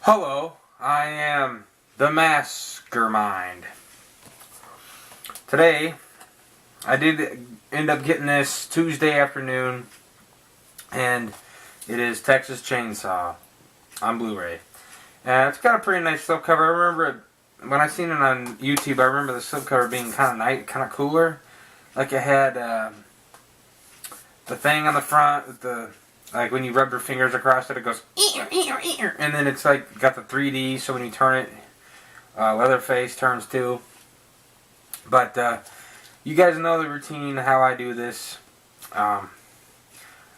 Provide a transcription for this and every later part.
Hello, I am the Mastermind. Today, I did end up getting this Tuesday afternoon, and it is Texas Chainsaw on Blu-ray. It's got a pretty nice slipcover. I remember when I seen it on YouTube, I remember the slipcover being kind of nice, kind of cooler. Like it had the thing on the front with the, like when you rub your fingers across it, it goes and then it's like got the 3D, so when you turn it, Leatherface turns too. But you guys know the routine, how I do this. I'm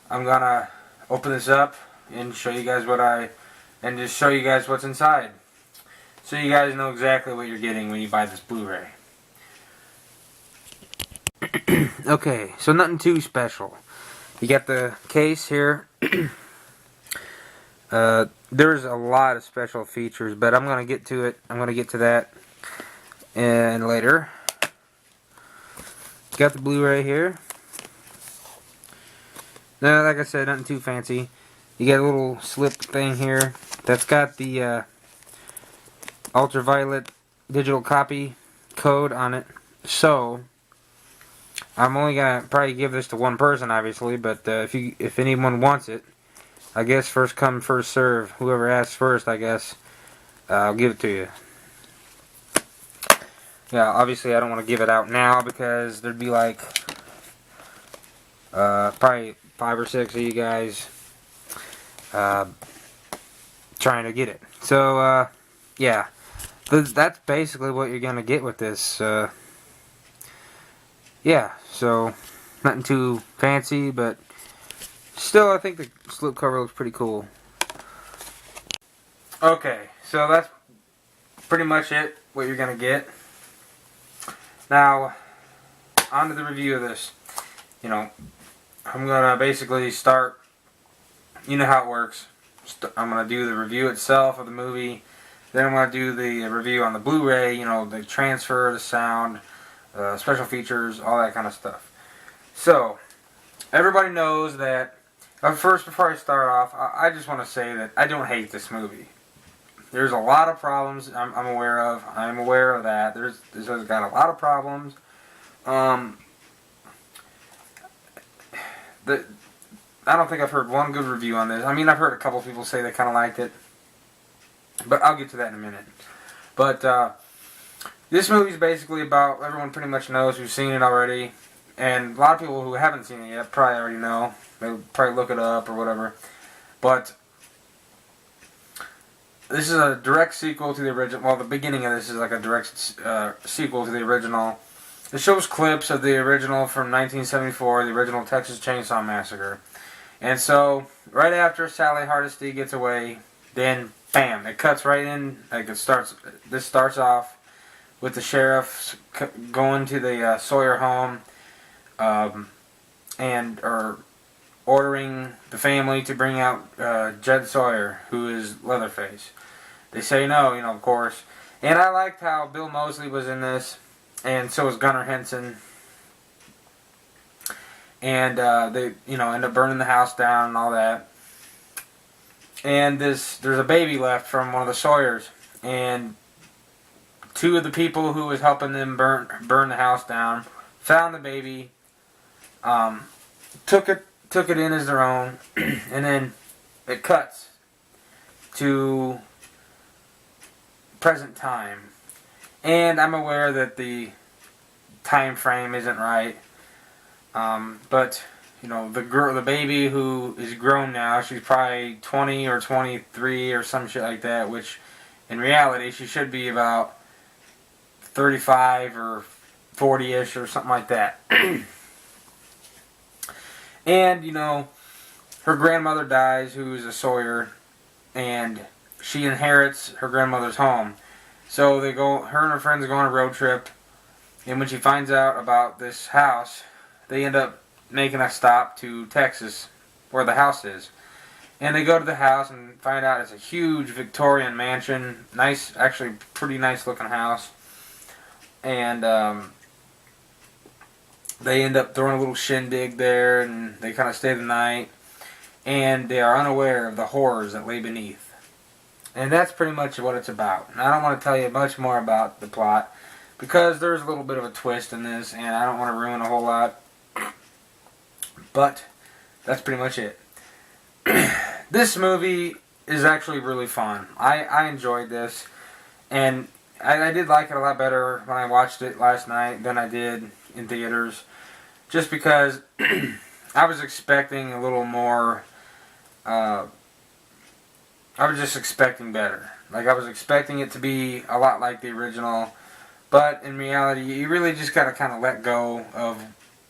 gonna open this up and show you guys just show you guys what's inside, so you guys know exactly what you're getting when you buy this Blu-ray. Okay, so nothing too special. You got the case here. There's a lot of special features, but I'm going to get to it. I'm going to get to that and later. Got the Blu-ray here. Now, like I said, nothing too fancy. You got a little slip thing here that's got the ultraviolet digital copy code on it. So I'm only gonna probably give this to one person, obviously, but if anyone wants it, I guess first come, first serve. Whoever asks first, I guess, I'll give it to you. Yeah, obviously I don't want to give it out now because there'd be like probably 5 or 6 of you guys trying to get it. So yeah, that's basically what you're gonna get with this. Yeah, so nothing too fancy, but still I think the slipcover looks pretty cool. Okay, so that's pretty much it, what you're going to get. Now, on to the review of this. You know, I'm going to basically start, you know how it works. I'm going to do the review itself of the movie. Then I'm going to do the review on the Blu-ray, you know, the transfer, the sound, special features, all that kind of stuff. So, everybody knows that. First, before I start off, I just want to say that I don't hate this movie. There's a lot of problems I'm aware of. I'm aware of that. This has got a lot of problems. I don't think I've heard one good review on this. I mean, I've heard a couple people say they kind of liked it, but I'll get to that in a minute. But this movie is basically about, everyone pretty much knows who's seen it already, and a lot of people who haven't seen it yet probably already know. They'll probably look it up or whatever. But this is a direct sequel to the original. Well, the beginning of this is like a direct sequel to the original. It shows clips of the original from 1974, the original Texas Chainsaw Massacre. And so, right after Sally Hardesty gets away, then bam, it cuts right in. Like this starts off with the sheriff going to the Sawyer home, or ordering the family to bring out Jed Sawyer, who is Leatherface. They say no, you know, of course. And I liked how Bill Moseley was in this, and so was Gunnar Henson. And they, you know, end up burning the house down and all that. And there's a baby left from one of the Sawyers, and 2 of the people who was helping them burn the house down found the baby, took it in as their own, and then it cuts to present time. And I'm aware that the time frame isn't right, but you know, the baby who is grown now, she's probably 20 or 23 or some shit like that, which in reality she should be about 35 or 40-ish or something like that. And, you know, her grandmother dies, who is a Sawyer, and she inherits her grandmother's home. So her and her friends go on a road trip, and when she finds out about this house, they end up making a stop to Texas, where the house is. And they go to the house and find out it's a huge Victorian mansion. Nice, actually pretty nice looking house. And they end up throwing a little shindig there, and they kind of stay the night. And they are unaware of the horrors that lay beneath. And that's pretty much what it's about. And I don't want to tell you much more about the plot, because there's a little bit of a twist in this, and I don't want to ruin a whole lot. But that's pretty much it. This movie is actually really fun. I enjoyed this, and I did like it a lot better when I watched it last night than I did in theaters, just because I was expecting a little more. I was just expecting better. Like, I was expecting it to be a lot like the original, but in reality, you really just gotta kind of let go of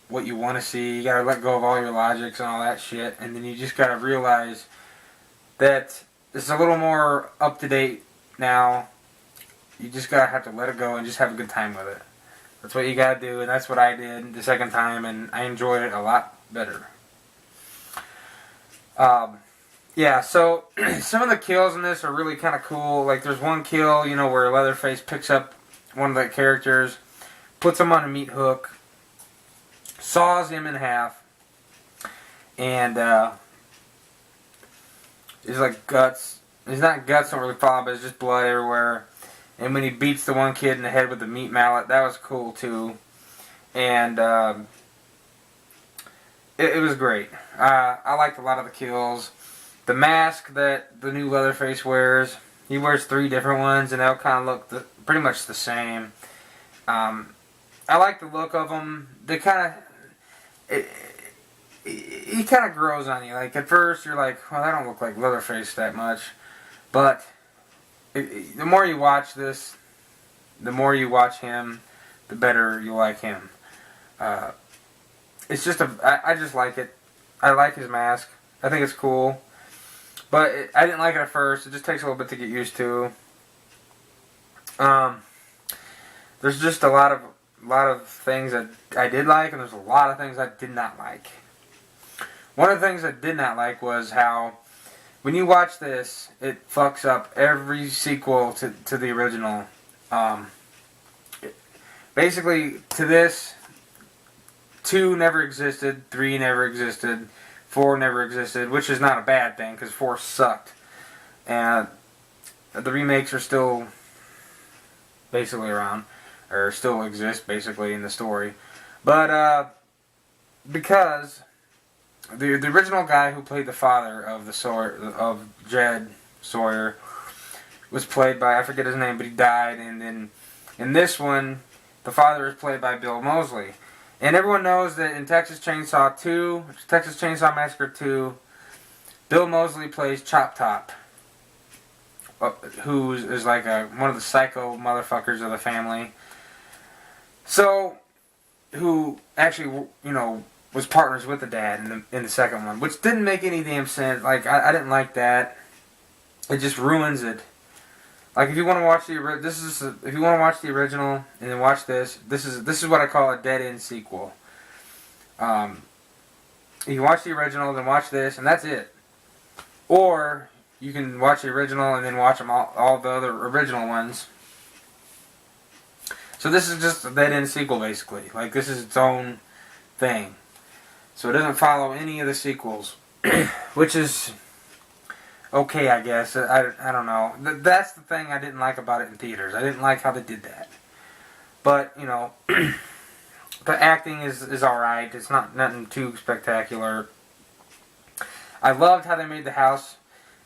what you want to see. You gotta let go of all your logics and all that shit, and then you just gotta realize that it's a little more up to date now. You just gotta have to let it go and just have a good time with it. That's what you gotta do, and that's what I did the second time, and I enjoyed it a lot better. Yeah, so some of the kills in this are really kind of cool. Like, there's one kill, you know, where Leatherface picks up one of the characters, puts him on a meat hook, saws him in half, and it's like guts. It's not guts don't really fall, but it's just blood everywhere. And when he beats the one kid in the head with the meat mallet, that was cool too. And it was great. I liked a lot of the kills. The mask that the new Leatherface wears, he wears 3 different ones, and they'll kind of look pretty much the same. I like the look of them. They kind of, he kind of grows on you. Like, at first you're like, well, I don't look like Leatherface that much, but the more you watch this, the more you watch him, the better you like him. It's just I just like it. I like his mask. I think it's cool. But I didn't like it at first. It just takes a little bit to get used to. There's just a lot of things that I did like, and there's a lot of things I did not like. One of the things I did not like was how, when you watch this, it fucks up every sequel to the original. Basically, to this, 2 never existed, 3 never existed, 4 never existed, which is not a bad thing, because 4 sucked. And the remakes are still basically around, or still exist, basically, in the story. But, because the original guy who played the father of Jed Sawyer was played by, I forget his name, but he died, and then in this one, the father is played by Bill Moseley. And everyone knows that in Texas Chainsaw Massacre 2, Bill Moseley plays Chop Top, who is like one of the psycho motherfuckers of the family. So, who actually, you know, was partners with the dad in the second one, which didn't make any damn sense. Like, I didn't like that. It just ruins it. Like, if you want to watch if you want to watch the original and then watch this is what I call a dead end sequel. If you watch the original, then watch this, and that's it. Or you can watch the original and then watch them all the other original ones. So this is just a dead end sequel, basically. Like, this is its own thing. So it doesn't follow any of the sequels, which is okay, I guess. I don't know. That's the thing I didn't like about it in theaters. I didn't like how they did that. But, you know, the acting is alright. It's nothing too spectacular. I loved how they made the house.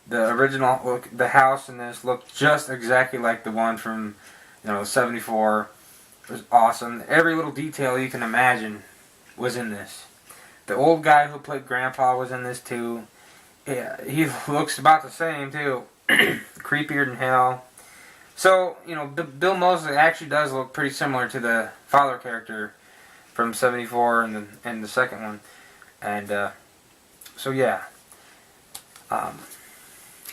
The original look, the house in this looked just exactly like the one from, 74. It was awesome. Every little detail you can imagine was in this. The old guy who played Grandpa was in this too. Yeah, he looks about the same too. Creepier than hell. So, Bill Moseley actually does look pretty similar to the father character from 74 and the second one. And, so yeah. A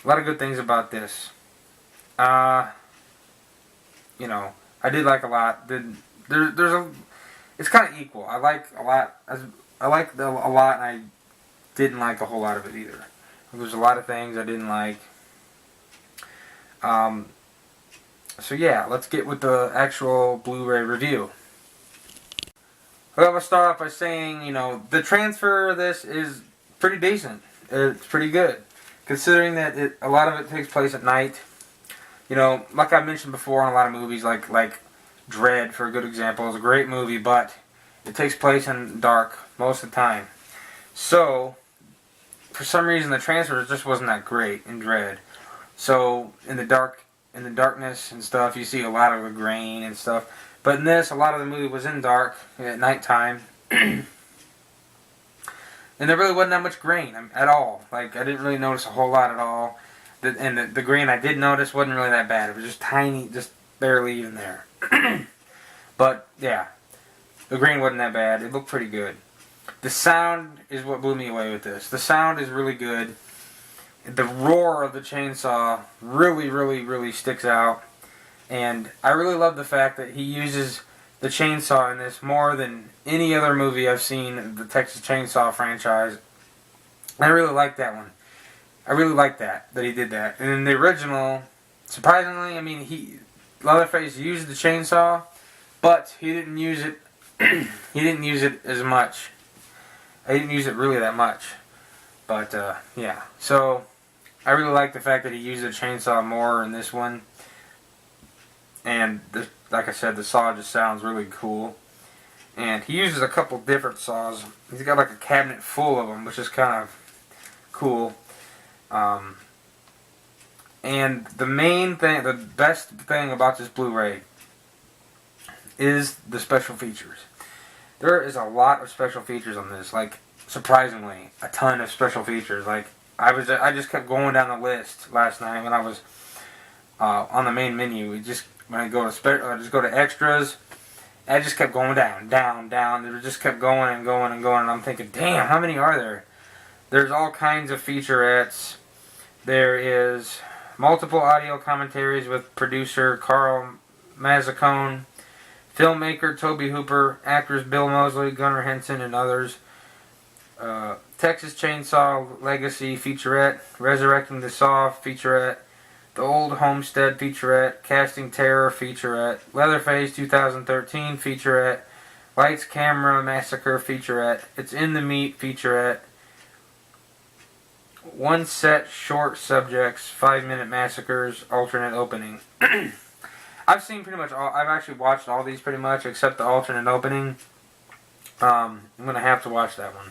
lot of good things about this. I did like a lot. It's kind of equal. I like a lot. I liked a lot, and I didn't like a whole lot of it either. There's a lot of things I didn't like. So yeah, let's get with the actual Blu-ray review. I'm going to start off by saying, the transfer of this is pretty decent. It's pretty good. Considering that a lot of it takes place at night, You know, like I mentioned before in a lot of movies, like Dread, for a good example, is a great movie, but it takes place in dark most of the time. So, for some reason, the transfer just wasn't that great in Dread. So, in the darkness and stuff, you see a lot of the grain and stuff. But in this, a lot of the movie was in dark at nighttime. And there really wasn't that much grain at all. Like, I didn't really notice a whole lot at all. The grain I did notice wasn't really that bad. It was just tiny, just barely even there. But, yeah. The grain wasn't that bad. It looked pretty good. The sound is what blew me away with this. The sound is really good. The roar of the chainsaw really, really, really sticks out. And I really love the fact that he uses the chainsaw in this more than any other movie I've seen in the Texas Chainsaw franchise. I really like that one. I really like that he did that. And in the original, surprisingly, I mean, Leatherface used the chainsaw, but he didn't use it. He didn't use it as much. I didn't use it really that much. But yeah. So I really like the fact that he used the chainsaw more in this one. And like I said, the saw just sounds really cool. And he uses a couple different saws. He's got like a cabinet full of them, which is kind of cool. And the main thing, the best thing about this Blu-ray is the special features. There is a lot of special features on this. Like, surprisingly, a ton of special features. Like, I just kept going down the list last night when I was on the main menu. When I go to just go to extras, I just kept going down. It just kept going and going and going. And I'm thinking, damn, how many are there? There's all kinds of featurettes. There is multiple audio commentaries with producer Carl Mazzacone, filmmaker Toby Hooper, actors Bill Moseley, Gunnar Henson, and others. Texas Chainsaw Legacy featurette, Resurrecting the Saw featurette, The Old Homestead featurette, Casting Terror featurette, Leatherface 2013 featurette, Lights Camera Massacre featurette, It's in the Meat featurette, One Set Short Subjects, 5-minute massacres, alternate opening. I've seen pretty much all. I've actually watched all these pretty much, except the alternate opening. I'm gonna have to watch that one.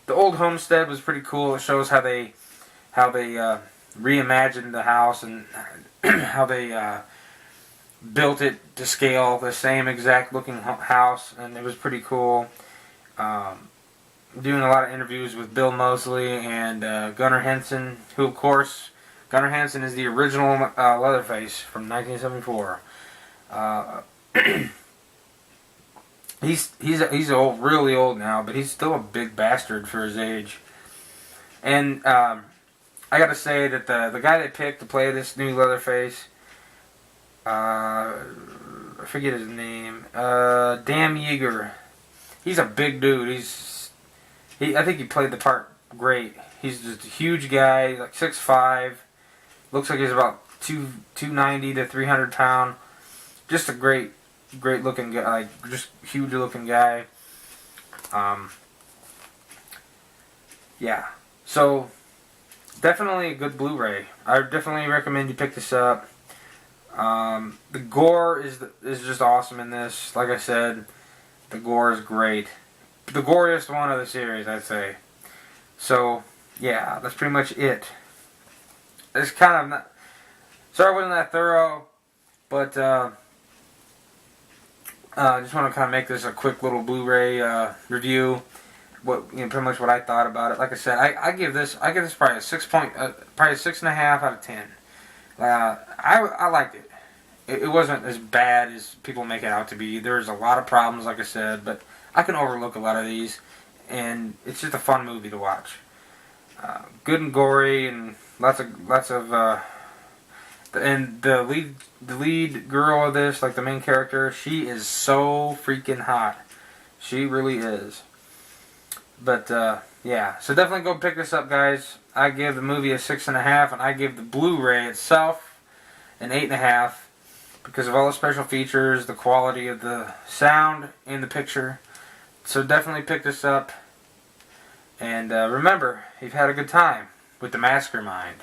The Old Homestead was pretty cool. It shows how they reimagined the house and how they built it to scale, the same exact looking house, and it was pretty cool. Doing a lot of interviews with Bill Moseley and Gunnar Henson, who of course, Gunnar Henson is the original Leatherface from 1974. He's old, really old now, but he's still a big bastard for his age. And I gotta say that the guy they picked to play this new Leatherface, I forget his name, Dan Yeager. He's a big dude. I think he played the part great. He's just a huge guy, like 6'5". Looks like he's about 290 to 300 pound. Just a great looking guy, like just huge looking guy. Yeah. So definitely a good Blu-ray. I definitely recommend you pick this up. The gore is just awesome in this. Like I said, the gore is great. The goriest one of the series, I'd say. So yeah, that's pretty much it. It's kind of not. Sorry, it wasn't that thorough, but I just want to kind of make this a quick little Blu-ray review. Pretty much what I thought about it. Like I said, I give this probably a probably a 6.5 out of 10. I liked it. It wasn't as bad as people make it out to be. There's a lot of problems, like I said, but I can overlook a lot of these, and it's just a fun movie to watch. Good and gory, and lots of and the lead girl of this, like the main character, she is so freaking hot. She really is. But yeah, so definitely go pick this up, guys. I give the movie a 6.5, and I give the Blu-ray itself an 8.5 because of all the special features, the quality of the sound and the picture. So definitely pick this up. And remember, you've had a good time with the Massacre Mind.